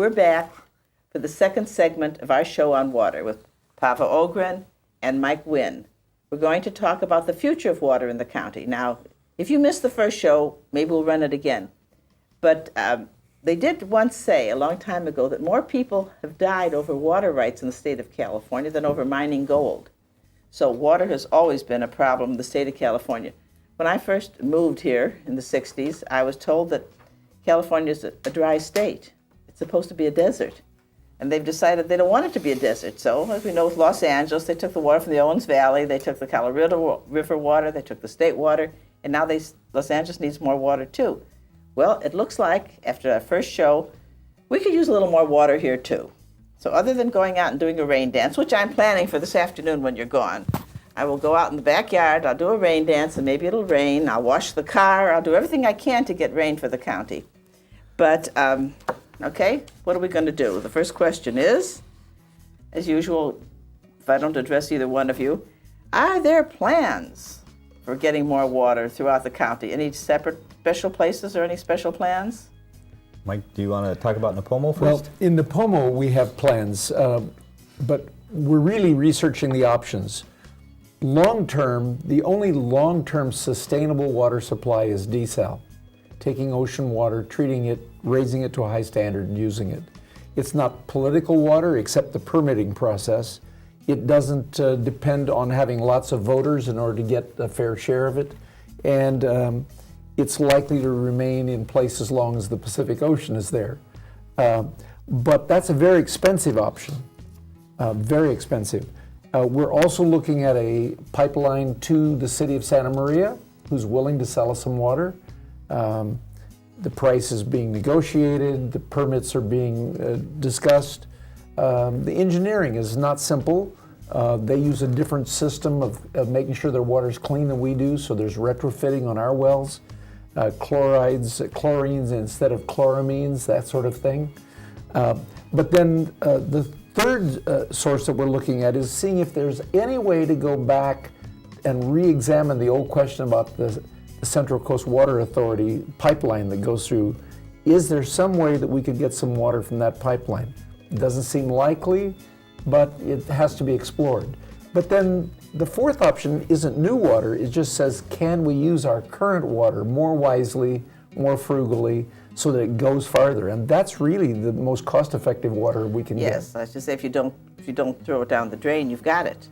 We're back for the second segment of our show on water with Pava Ogren and Mike Wynn. We're going to talk about the future of water in the county. Now, if you missed the first show, maybe we'll run it again. But they did once say, a long time ago, that more people have died over water rights in the state of California than over mining gold. So water has always been a problem in the state of California. When I first moved here in the 60s, I was told that California is a dry state. It's supposed to be a desert. And they've decided they don't want it to be a desert. So, as we know with Los Angeles, they took the water from the Owens Valley, they took the Colorado River water, they took the state water, and now Los Angeles needs more water too. Well, it looks like, after our first show, we could use a little more water here too. So other than going out and doing a rain dance, which I'm planning for this afternoon when you're gone, I will go out in the backyard, I'll do a rain dance, and maybe it'll rain, I'll wash the car, I'll do everything I can to get rain for the county. But, okay, what are we going to do? The first question is, as usual, if I don't address either one of you, are there plans for getting more water throughout the county? Any separate special places or any special plans? Mike, do you want to talk about Napomo first? Well, in Napomo we have plans, but we're really researching the options. Long-term, the only long-term sustainable water supply is desal, taking ocean water, treating it, raising it to a high standard and using it. It's not political water except the permitting process. It doesn't depend on having lots of voters in order to get a fair share of it. And it's likely to remain in place as long as the Pacific Ocean is there. But that's a very expensive option, very expensive. We're also looking at a pipeline to the city of Santa Maria, who's willing to sell us some water. The price is being negotiated, the permits are being discussed. The engineering is not simple. They use a different system of making sure their water is clean than we do, so there's retrofitting on our wells, chlorines instead of chloramines, that sort of thing. But then the third source that we're looking at is seeing if there's any way to go back and re-examine the old question about the Central Coast Water Authority pipeline that goes through. Is there some way that we could get some water from that pipeline? It doesn't seem likely, but it has to be explored. But then the fourth option isn't new water, it just says, can we use our current water more wisely, more frugally, so that it goes farther? And that's really the most cost-effective water we can get. Yes, I should say if you don't throw it down the drain, you've got it.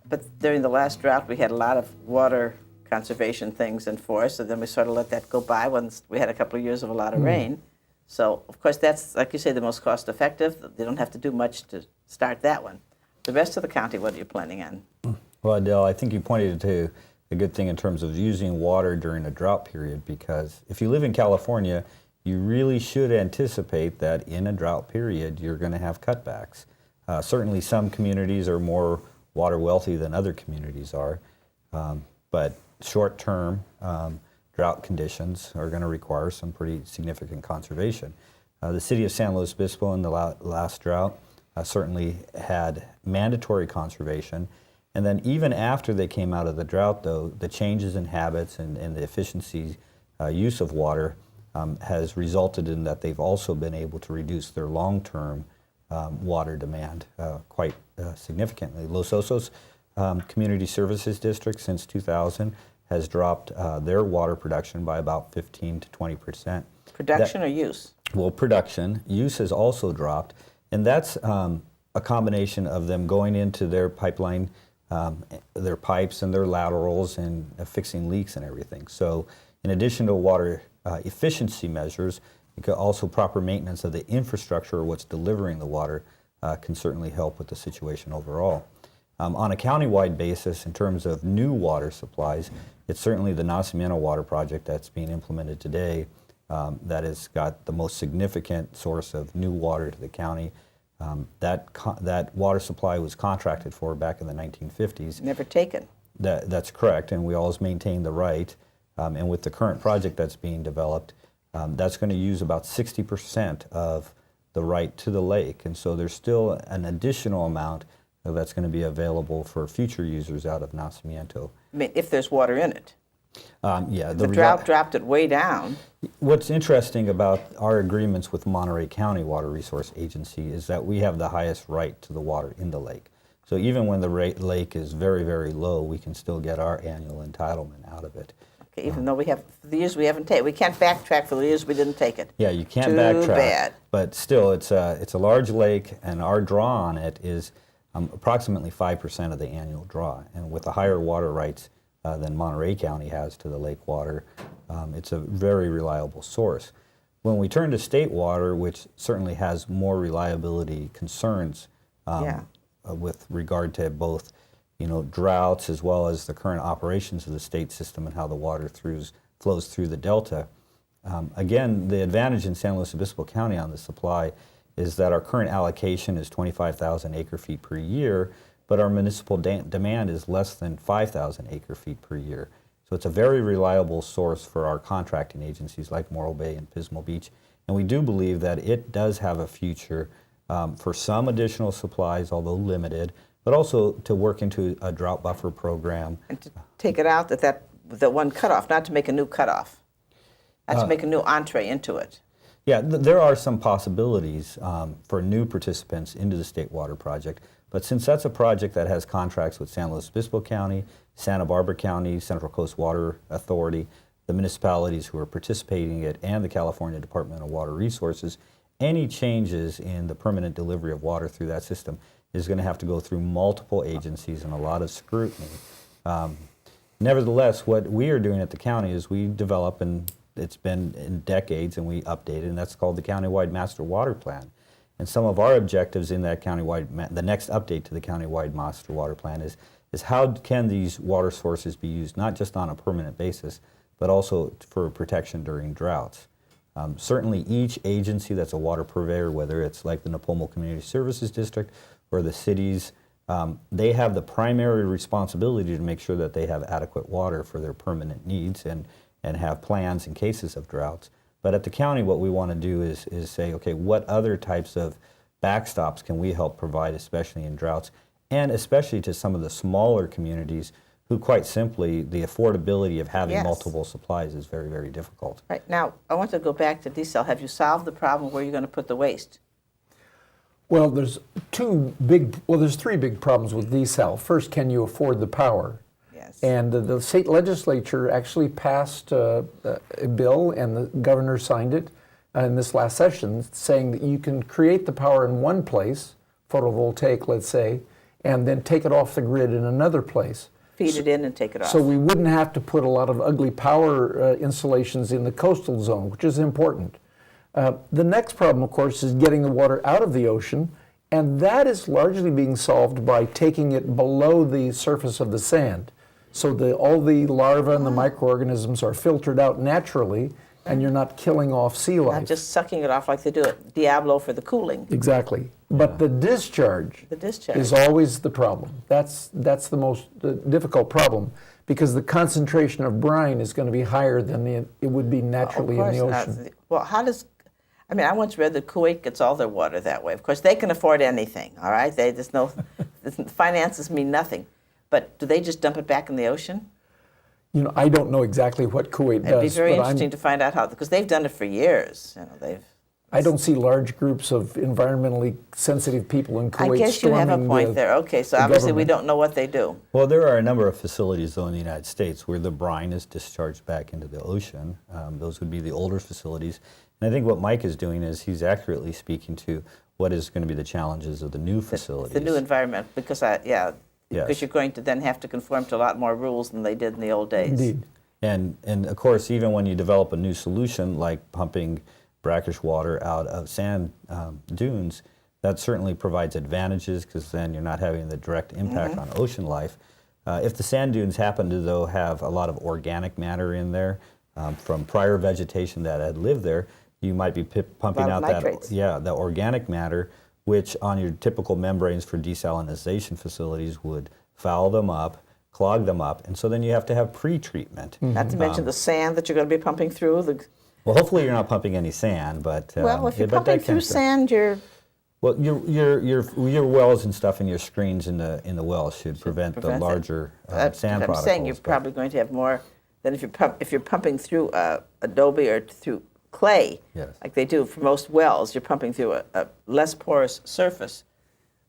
But during the last drought, we had a lot of water conservation things enforced, and then we sort of let that go by once we had a couple of years of a lot of rain. So, of course, that's, like you say, the most cost-effective. They don't have to do much to start that one. The rest of the county, what are you planning on? Well, Adele, I think you pointed to a good thing in terms of using water during a drought period, because if you live in California, you really should anticipate that in a drought period, you're going to have cutbacks. Certainly some communities are more water wealthy than other communities are, but short-term drought conditions are going to require some pretty significant conservation. The city of San Luis Obispo in the last drought certainly had mandatory conservation. And then even after they came out of the drought, though, the changes in habits and the efficiency use of water has resulted in that they've also been able to reduce their long-term water demand quite significantly. Los Osos Community Services District since 2000 has dropped their water production by about 15 to 20%. Production or use? Well, production. Use has also dropped, and that's a combination of them going into their pipeline, their pipes and their laterals, and fixing leaks and everything. So in addition to water efficiency measures, also proper maintenance of the infrastructure, what's delivering the water, can certainly help with the situation overall. On a county-wide basis, in terms of new water supplies, it's certainly the Nacimiento Water Project that's being implemented today that has got the most significant source of new water to the county. That water supply was contracted for back in the 1950s. Never taken. That's correct, and we always maintain the right. And with the current project that's being developed, that's going to use about 60% of the right to the lake. And so there's still an additional amount that's going to be available for future users out of Nacimiento. I mean, if there's water in it. Yeah, The drought dropped it way down. What's interesting about our agreements with Monterey County Water Resource Agency is that we have the highest right to the water in the lake. So even when the lake is very, very low, we can still get our annual entitlement out of it. Okay, even though we have the years we haven't taken, we can't backtrack for the years we didn't take it. Yeah, you can't Too backtrack. bad. But still, it's a large lake, and our draw on it is approximately 5% of the annual draw. And with the higher water rights than Monterey County has to the lake water, it's a very reliable source. When we turn to state water, which certainly has more reliability concerns with regard to both droughts as well as the current operations of the state system and how the water flows through the delta. Again, the advantage in San Luis Obispo County on the supply is that our current allocation is 25,000 acre-feet per year, but our municipal demand is less than 5,000 acre-feet per year. So it's a very reliable source for our contracting agencies like Morro Bay and Pismo Beach. And we do believe that it does have a future for some additional supplies, although limited, but also to work into a drought buffer program. And to take it out at the one cutoff, not to make a new cutoff, not to make a new entree into it. Yeah, there are some possibilities for new participants into the State Water Project, but since that's a project that has contracts with San Luis Obispo County, Santa Barbara County, Central Coast Water Authority, the municipalities who are participating in it, and the California Department of Water Resources, any changes in the permanent delivery of water through that system is going to have to go through multiple agencies and a lot of scrutiny. Nevertheless, what we are doing at the county is we develop, and it's been in decades, and we update it, and that's called the Countywide Master Water Plan. And some of our objectives in that the next update to the Countywide Master Water Plan is how can these water sources be used not just on a permanent basis, but also for protection during droughts. Certainly each agency that's a water purveyor, whether it's like the Napomo Community Services District or the cities, they have the primary responsibility to make sure that they have adequate water for their permanent needs and have plans in cases of droughts. But at the county, what we want to do is say, okay, what other types of backstops can we help provide, especially in droughts, and especially to some of the smaller communities who, quite simply, the affordability of having multiple supplies is very, very difficult. Right. Now, I want to go back to desal. Have you solved the problem where you're going to put the waste? Well, there's three big problems with desal. First, can you afford the power? Yes. And the state legislature actually passed a bill, and the governor signed it in this last session, saying that you can create the power in one place, photovoltaic, let's say, and then take it off the grid in another place. Feed it in and take it off. So we wouldn't have to put a lot of ugly power installations in the coastal zone, which is important. The next problem, of course, is getting the water out of the ocean, and that is largely being solved by taking it below the surface of the sand. So all the larvae and the microorganisms are filtered out naturally, and you're not killing off sea life. Not just sucking it off like they do at Diablo for the cooling. Exactly. But the discharge is always the problem. That's the most difficult problem, because the concentration of brine is going to be higher than it would be naturally in the ocean. Well, I once read that Kuwait gets all their water that way. Of course, they can afford anything, all right? Finances mean nothing. But do they just dump it back in the ocean? I don't know exactly what Kuwait does. It'd be very interesting to find out how, because they've done it for years. I don't see large groups of environmentally sensitive people in Kuwait. I guess you have a point there. Okay, so obviously we don't know what they do. Well, there are a number of facilities, though, in the United States where the brine is discharged back into the ocean. Those would be the older facilities. And I think what Mike is doing is he's accurately speaking to what is going to be the challenges of the new facilities. The new environment, because because you're going to then have to conform to a lot more rules than they did in the old days. Indeed. And of course, even when you develop a new solution like pumping brackish water out of sand dunes, that certainly provides advantages, because then you're not having the direct impact on ocean life. If the sand dunes happen to, though, have a lot of organic matter in there from prior vegetation that had lived there, you might be pumping out that organic matter, which on your typical membranes for desalinization facilities would foul them up, clog them up, and so then you have to have pre-treatment. Not to mention the sand that you're going to be pumping through. Well, hopefully you're not pumping any sand, but if you're pumping through sand, your wells and stuff and your screens in the wells should prevent the larger sand particles. I'm saying you're probably going to have more than if you're pumping through adobe or through clay, Yes. like they do for most wells. You're pumping through a less porous surface.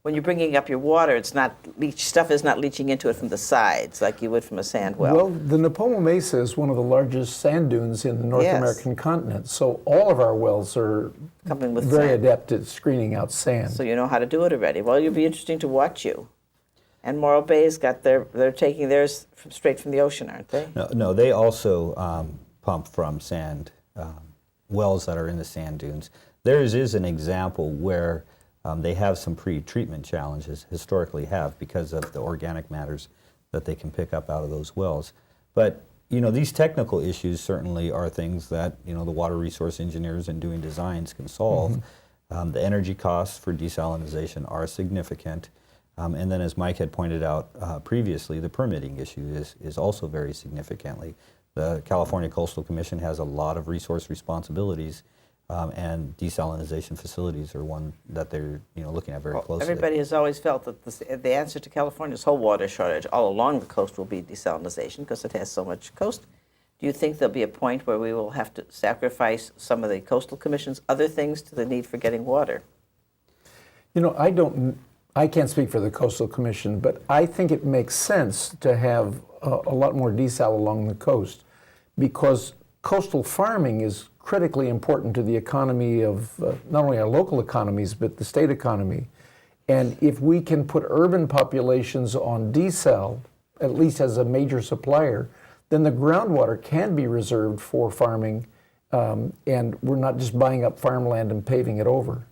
When you're bringing up your water, stuff is not leaching into it from the sides like you would from a sand well. Well, the Nipomo Mesa is one of the largest sand dunes in the North Yes. American continent, so all of our wells are Coming with very sand. adept at screening out sand. So you know how to do it already. Well, it'll be interesting to watch you. And Morro Bay's got they're taking theirs straight from the ocean, aren't they? No, they also pump from sand wells that are in the sand dunes. Theirs is an example where they have some pre-treatment challenges, historically have, because of the organic matters that they can pick up out of those wells. But these technical issues certainly are things that the water resource engineers in doing designs can solve. The energy costs for desalinization are significant. And then, as Mike had pointed out previously, the permitting issue is also very significantly. The California Coastal Commission has a lot of resource responsibilities, and desalinization facilities are one that they're looking at very closely. Everybody has always felt that the answer to California's whole water shortage all along the coast will be desalinization because it has so much coast. Do you think there'll be a point where we will have to sacrifice some of the Coastal Commission's other things to the need for getting water? I can't speak for the Coastal Commission, but I think it makes sense to have a lot more desal along the coast because coastal farming is critically important to the economy of not only our local economies, but the state economy. And if we can put urban populations on desal, at least as a major supplier, then the groundwater can be reserved for farming, and we're not just buying up farmland and paving it over.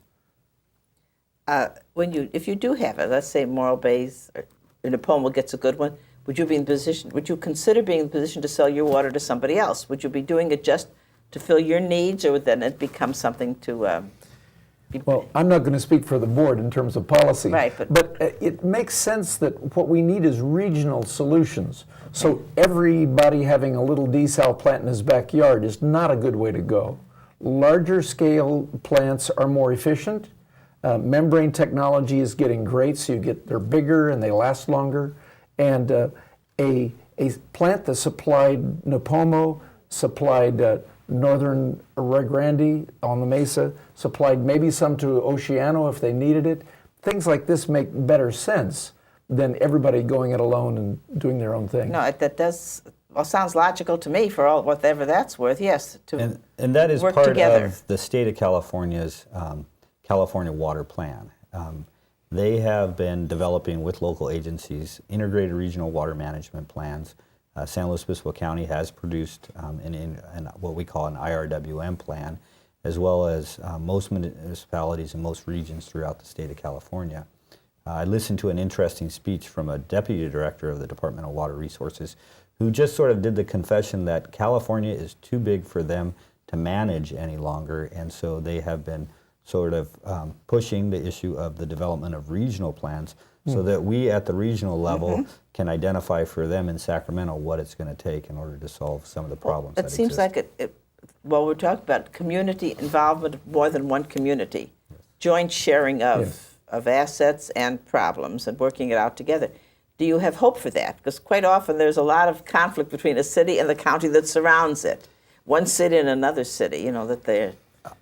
If you do have it, let's say Morro Bay's or Nipomo gets a good one, would you consider being in the position to sell your water to somebody else? Would you be doing it just to fill your needs, or would then it become something to Well, I'm not going to speak for the board in terms of policy, Right, but it makes sense that what we need is regional solutions. So everybody having a little desal plant in his backyard is not a good way to go. Larger scale plants are more efficient. Membrane technology is getting great, so they're bigger and they last longer. And a plant that supplied Nipomo, supplied northern Rio Grande on the Mesa, supplied maybe some to Oceano if they needed it. Things like this make better sense than everybody going it alone and doing their own thing. No, sounds logical to me for whatever that's worth, yes. And that is work part together. of the state of California's California Water Plan. They have been developing with local agencies integrated regional water management plans. San Luis Obispo County has produced what we call an IRWM plan, as well as most municipalities and most regions throughout the state of California. I listened to an interesting speech from a deputy director of the Department of Water Resources who just sort of did the confession that California is too big for them to manage any longer, and so they have been sort of pushing the issue of the development of regional plans so that we at the regional level can identify for them in Sacramento what it's going to take in order to solve some of the problems that It seems exist. like we're talking about community involvement of more than one community, joint sharing of assets and problems and working it out together. Do you have hope for that? Because quite often there's a lot of conflict between a city and the county that surrounds it. One city and another city,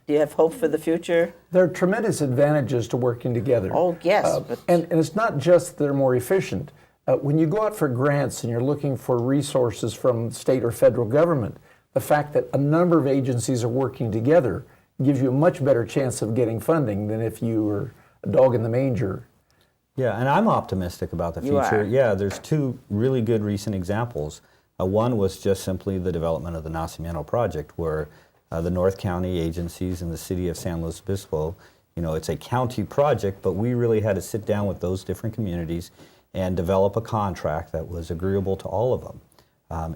do you have hope for the future? There are tremendous advantages to working together. Oh, yes. And it's not just they're more efficient. When you go out for grants and you're looking for resources from state or federal government, the fact that a number of agencies are working together gives you a much better chance of getting funding than if you were a dog in the manger. Yeah, and I'm optimistic about the You future. are. Yeah, there's two really good recent examples. One was just simply the development of the Nacimiento project, where the North County agencies and the city of San Luis Obispo, it's a county project, but we really had to sit down with those different communities and develop a contract that was agreeable to all of them.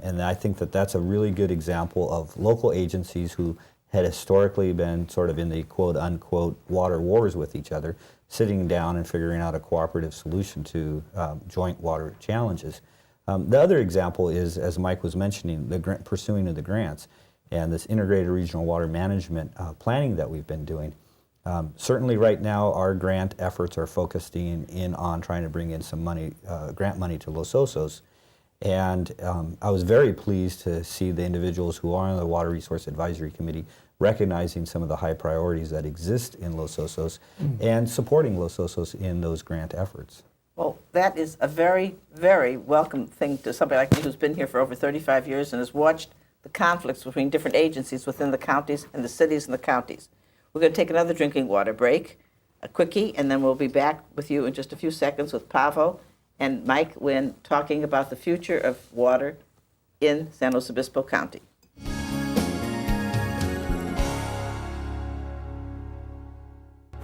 And I think that that's a really good example of local agencies who had historically been sort of in the quote-unquote water wars with each other, sitting down and figuring out a cooperative solution to joint water challenges. The other example is, as Mike was mentioning, the pursuing of the grants and this integrated regional water management planning that we've been doing. Certainly right now our grant efforts are focusing in on trying to bring in some money, grant money to Los Osos. And I was very pleased to see the individuals who are on the Water Resource Advisory Committee recognizing some of the high priorities that exist in Los Osos and supporting Los Osos in those grant efforts. Well, that is a very, very welcome thing to somebody like me who's been here for over 35 years and has watched the conflicts between different agencies within the counties and the cities and the counties. We're going to take another drinking water break, a quickie, and then we'll be back with you in just a few seconds with Pavo and Mike Wynn talking about the future of water in San Luis Obispo County.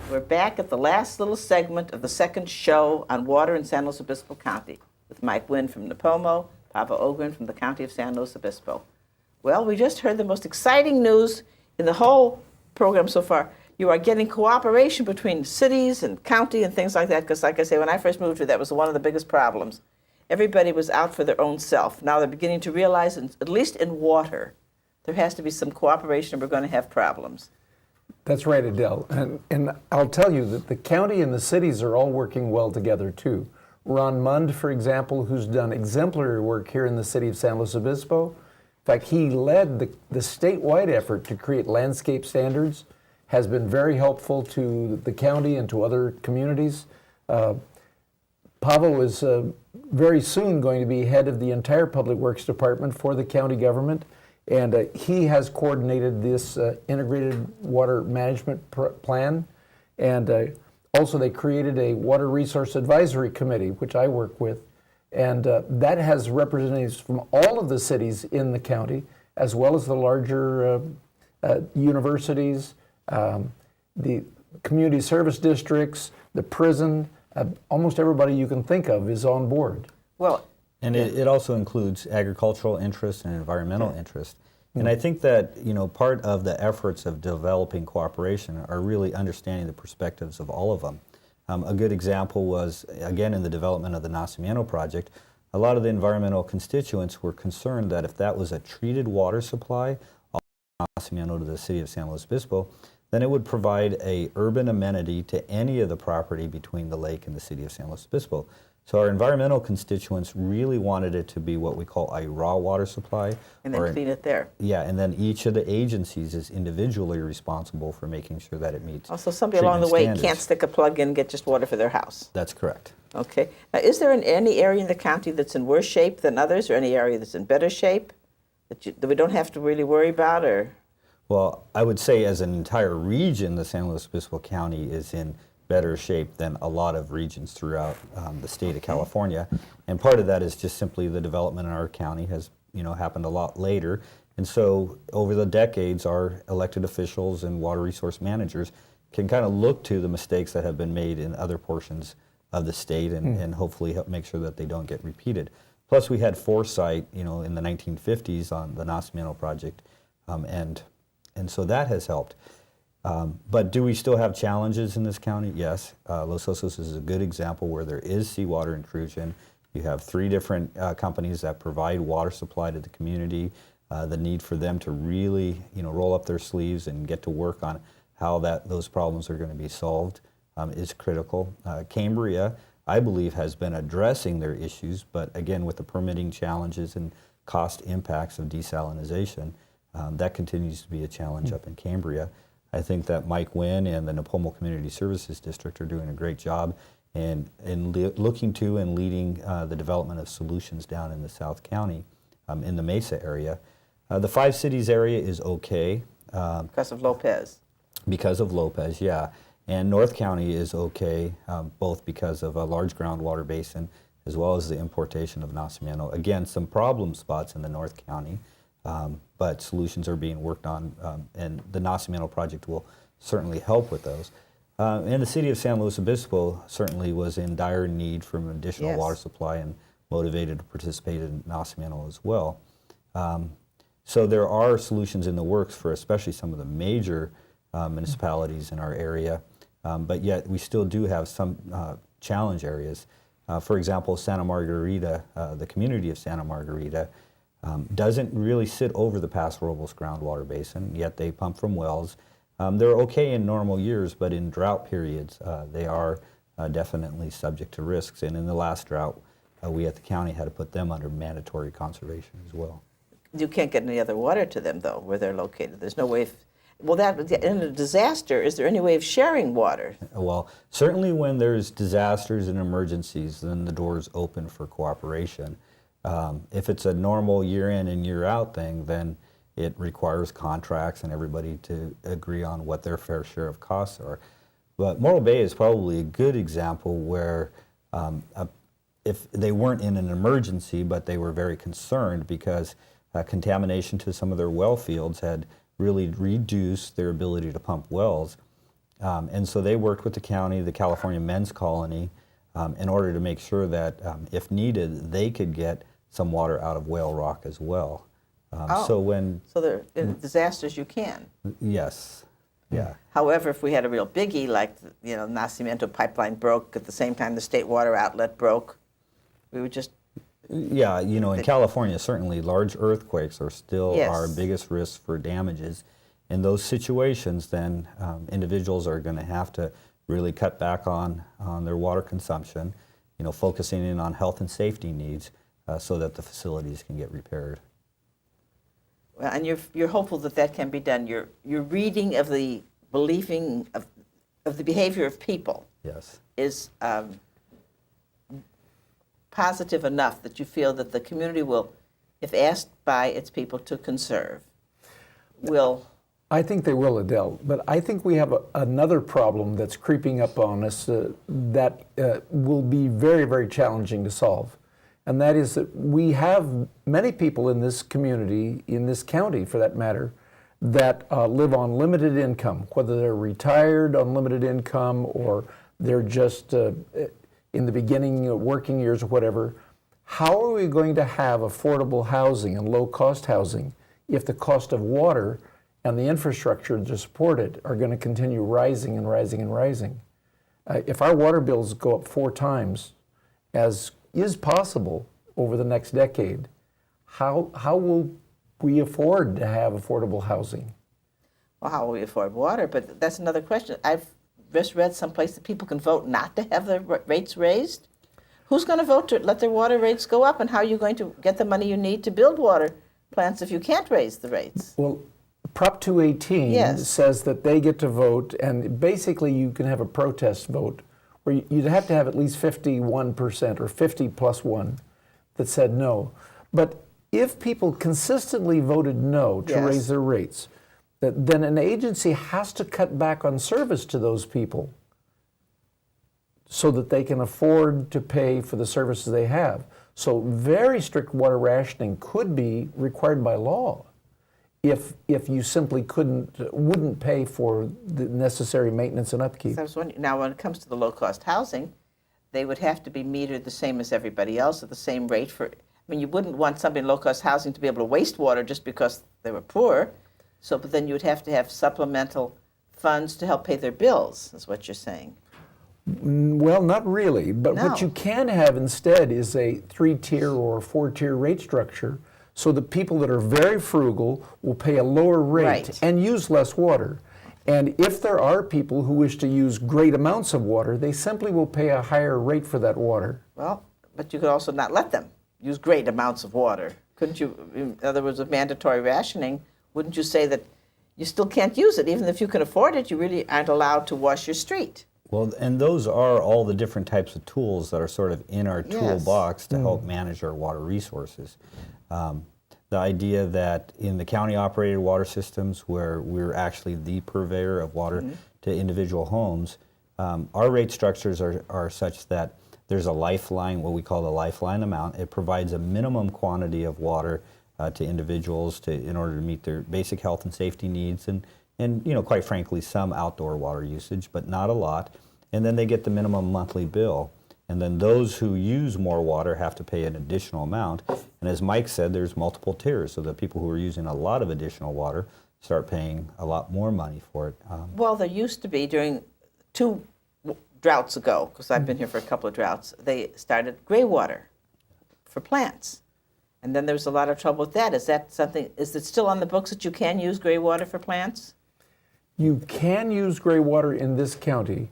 We're back at the last little segment of the second show on water in San Luis Obispo County with Mike Wynn from Nipomo, Pavo Ogren from the County of San Luis Obispo. Well, we just heard the most exciting news in the whole program so far. You are getting cooperation between cities and county and things like that, because like I say, when I first moved here, that was one of the biggest problems. Everybody was out for their own self. Now they're beginning to realize, at least in water, there has to be some cooperation or we're going to have problems. That's right, Adele. And I'll tell you that the county and the cities are all working well together, too. Ron Mund, for example, who's done exemplary work here in the city of San Luis Obispo. In fact, he led the statewide effort to create landscape standards, has been very helpful to the county and to other communities. Pavo is very soon going to be head of the entire Public Works Department for the county government. And he has coordinated this integrated water management plan. And also they created a Water Resource Advisory Committee, which I work with. And that has representatives from all of the cities in the county, as well as the larger universities, the community service districts, the prison. Almost everybody you can think of is on board. Well, and it also includes agricultural interest and environmental interest. And I think that, part of the efforts of developing cooperation are really understanding the perspectives of all of them. A good example was, again, in the development of the Nacimiento project, a lot of the environmental constituents were concerned that if that was a treated water supply, Nacimiento to the city of San Luis Obispo, then it would provide a urban amenity to any of the property between the lake and the city of San Luis Obispo. So our environmental constituents really wanted it to be what we call a raw water supply. And then clean it there. Yeah, and then each of the agencies is individually responsible for making sure that it meets Also, somebody along the way can't stick a plug in and get just water for their house. That's correct. Okay. Now, is there any area in the county that's in worse shape than others, or any area that's in better shape that we don't have to really worry about, or? Well, I would say as an entire region, the San Luis Obispo County is in better shape than a lot of regions throughout the state of California. And part of that is just simply the development in our county has happened a lot later. And so over the decades, our elected officials and water resource managers can kind of look to the mistakes that have been made in other portions of the state and hopefully help make sure that they don't get repeated. Plus we had foresight, in the 1950s on the Nacimiento project, and so that has helped. But do we still have challenges in this county? Yes. Los Osos is a good example where there is seawater intrusion. You have 3 different companies that provide water supply to the community. The need for them to really, roll up their sleeves and get to work on how those problems are going to be solved is critical. Cambria, I believe, has been addressing their issues, but again, with the permitting challenges and cost impacts of desalinization, that continues to be a challenge up in Cambria. I think that Mike Wynn and the Nipomo Community Services District are doing a great job in looking to and leading the development of solutions down in the South County, in the Mesa area. The 5 cities area is okay. Because of Lopez. Because of Lopez, yeah. And North County is okay, both because of a large groundwater basin as well as the importation of Nacimiento. Again, some problem spots in the North County. But solutions are being worked on, and the Nacimiento project will certainly help with those. And the city of San Luis Obispo certainly was in dire need for an additional water supply and motivated to participate in Nacimiento as well. So there are solutions in the works for especially some of the major municipalities in our area, but yet we still do have some challenge areas. For example, Santa Margarita, the community of Santa Margarita, doesn't really sit over the Paso Robles groundwater basin, yet they pump from wells. They're okay in normal years, but in drought periods, they are definitely subject to risks. And in the last drought, we at the county had to put them under mandatory conservation as well. You can't get any other water to them, though, where they're located. There's no way of, well, that in a disaster, is there any way of sharing water? Well, certainly when there's disasters and emergencies, then the door's open for cooperation. If it's a normal year in and year out thing, then it requires contracts and everybody to agree on what their fair share of costs are. But Morro Bay is probably a good example where if they weren't in an emergency, but they were very concerned because contamination to some of their well fields had really reduced their ability to pump wells. And so they worked with the county, the California Men's Colony, in order to make sure that if needed, they could get some water out of whale rock as well. So there, in disasters you can. Yes, yeah. However, if we had a real biggie, like Nacimiento pipeline broke at the same time the state water outlet broke, we would just. Yeah, in California, certainly large earthquakes are still our biggest risk for damages. In those situations, then individuals are going to have to really cut back on their water consumption, focusing in on health and safety needs so that the facilities can get repaired. Well, and you're hopeful that that can be done. Your reading of the believing of the behavior of people is positive enough that you feel that the community will, if asked by its people to conserve, will. I think they will, Adele, but I think we have another problem that's creeping up on us that will be very, very challenging to solve. And that is that we have many people in this community, in this county for that matter, that live on limited income, whether they're retired on limited income or they're just in the beginning working years or whatever. How are we going to have affordable housing and low-cost housing if the cost of water and the infrastructure to support it are going to continue rising and rising and rising? If our water bills go up 4 times, as is possible over the next decade, how will we afford to have affordable housing? Well, how will we afford water? But that's another question. I've just read someplace that people can vote not to have their rates raised. Who's going to vote to let their water rates go up, and how are you going to get the money you need to build water plants if you can't raise the rates? Well, Prop 218 says that they get to vote, and basically you can have a protest vote where you'd have to have at least 51% or 50 plus 1 that said no. But if people consistently voted no to raise their rates, then an agency has to cut back on service to those people so that they can afford to pay for the services they have. So very strict water rationing could be required by law if you simply wouldn't pay for the necessary maintenance and upkeep. So I was wondering, now when it comes to the low-cost housing, they would have to be metered the same as everybody else at the same rate for, I mean, you wouldn't want somebody in low-cost housing to be able to waste water just because they were poor. So, but then you would have to have supplemental funds to help pay their bills, is what you're saying. Well, not really, but what you can have instead is a 3-tier or 4-tier rate structure so the people that are very frugal will pay a lower rate and use less water. And if there are people who wish to use great amounts of water, they simply will pay a higher rate for that water. Well, but you could also not let them use great amounts of water. Couldn't you, in other words, with mandatory rationing, wouldn't you say that you still can't use it? Even if you can afford it, you really aren't allowed to wash your street. Well, and those are all the different types of tools that are sort of in our toolbox to help manage our water resources. The idea that in the county-operated water systems, where we're actually the purveyor of water to individual homes, our rate structures are such that there's a lifeline, what we call the lifeline amount. It provides a minimum quantity of water to individuals in order to meet their basic health and safety needs, and quite frankly, some outdoor water usage, but not a lot. And then they get the minimum monthly bill. And then those who use more water have to pay an additional amount. And as Mike said, there's multiple tiers, so that people who are using a lot of additional water start paying a lot more money for it. Well, there used to be during 2 droughts ago, because I've been here for a couple of droughts, they started gray water for plants. And then there was a lot of trouble with that. Is it still on the books that you can use gray water for plants? You can use gray water in this county.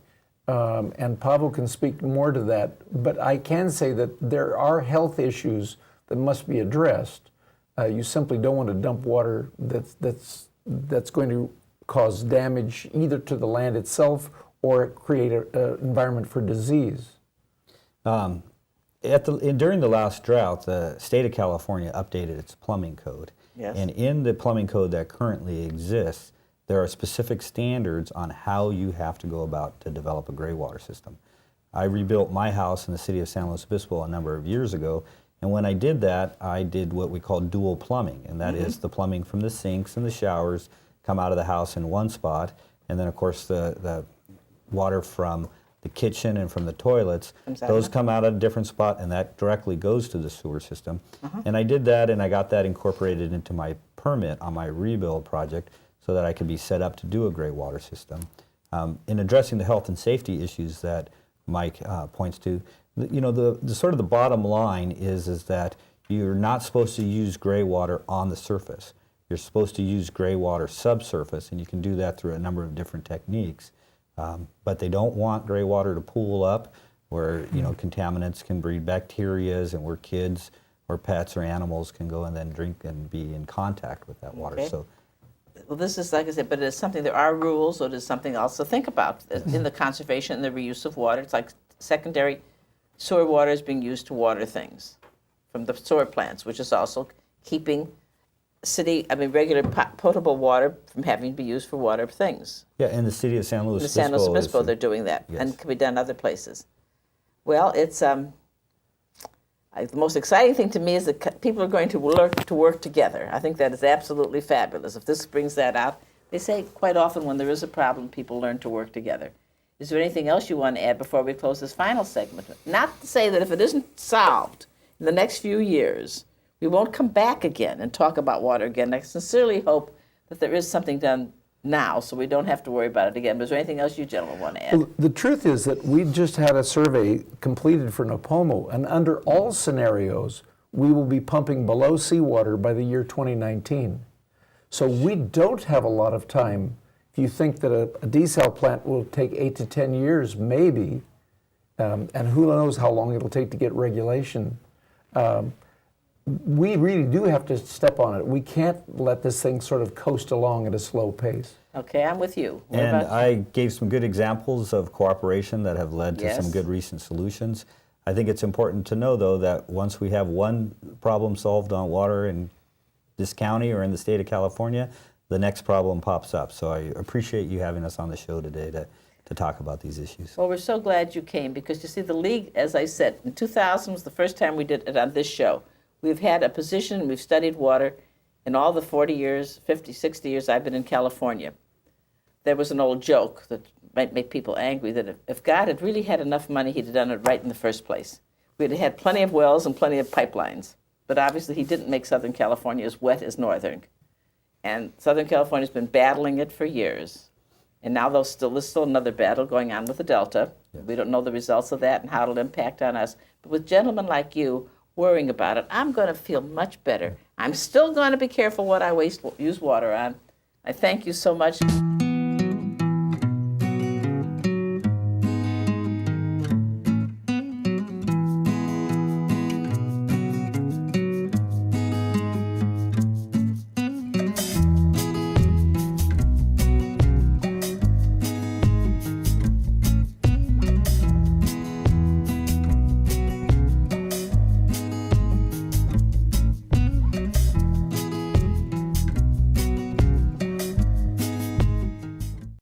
and Pavel can speak more to that. But I can say that there are health issues that must be addressed. You simply don't want to dump water that's going to cause damage either to the land itself or create an environment for disease. During the last drought, the state of California updated its plumbing code. Yes. And in the plumbing code that currently exists, there are specific standards on how you have to go about to develop a gray water system. I rebuilt my house in the city of San Luis Obispo a number of years ago, and when I did that, I did what we call dual plumbing, and that is the plumbing from the sinks and the showers come out of the house in one spot, and then of course the water from the kitchen and from the toilets, those come out at a different spot, and that directly goes to the sewer system. And I did that, and I got that incorporated into my permit on my rebuild project so that I could be set up to do a gray water system. In addressing the health and safety issues that Mike points to, the sort of the bottom line is that you're not supposed to use gray water on the surface. You're supposed to use gray water subsurface, and you can do that through a number of different techniques. But they don't want gray water to pool up where contaminants can breed bacterias and where kids or pets or animals can go and then drink and be in contact with that water. Okay. So, Well, this is, like I said, but it's something, there are rules, or there's something else to think about in the conservation and the reuse of water. It's like secondary sewer water is being used to water things from the sewer plants, which is also keeping regular potable water from having to be used for water things. yeah, in the city of San Luis In Obispo. San Luis Obispo, they're doing that, Yes. and can be done other places. Well, it's the most exciting thing to me is that people are going to learn to work together. I think that is absolutely fabulous. If this brings that out, they say quite often when there is a problem, people learn to work together. Is there anything else you want to add before we close this final segment? Not to say that if it isn't solved in the next few years, we won't come back again and talk about water again. I sincerely hope that there is something done now so we don't have to worry about it again. But is there anything else you gentlemen want to add? Well, the truth is that we just had a survey completed for Napomo, and under all scenarios, we will be pumping below seawater by the year 2019. So we don't have a lot of time. If you think that a desal plant will take 8 to 10 years, maybe, and who knows how long it'll take to get regulation, we really do have to step on it. We can't let this thing sort of coast along at a slow pace. Okay, I'm with you. What And about you? I gave some good examples of cooperation that have led to some Yes. good recent solutions. I think it's important to know, though, that once we have one problem solved on water in this county or in the state of California, the next problem pops up. So I appreciate you having us on the show today to talk about these issues. Well, we're so glad you came because you see, the league, as I said, in 2000 was the first time we did it on this show. We've had a position, we've studied water in all the 40 years, 50, 60 years I've been in California. There was an old joke that might make people angry that if God had really had enough money, he'd have done it right in the first place. We'd have had plenty of wells and plenty of pipelines. But obviously he didn't make Southern California as wet as Northern. And Southern California's been battling it for years. And now there's still another battle going on with the Delta. Yes. We don't know the results of that and how it'll impact on us. But with gentlemen like you worrying about it, I'm going to feel much better. I'm still going to be careful what I use water on. I thank you so much.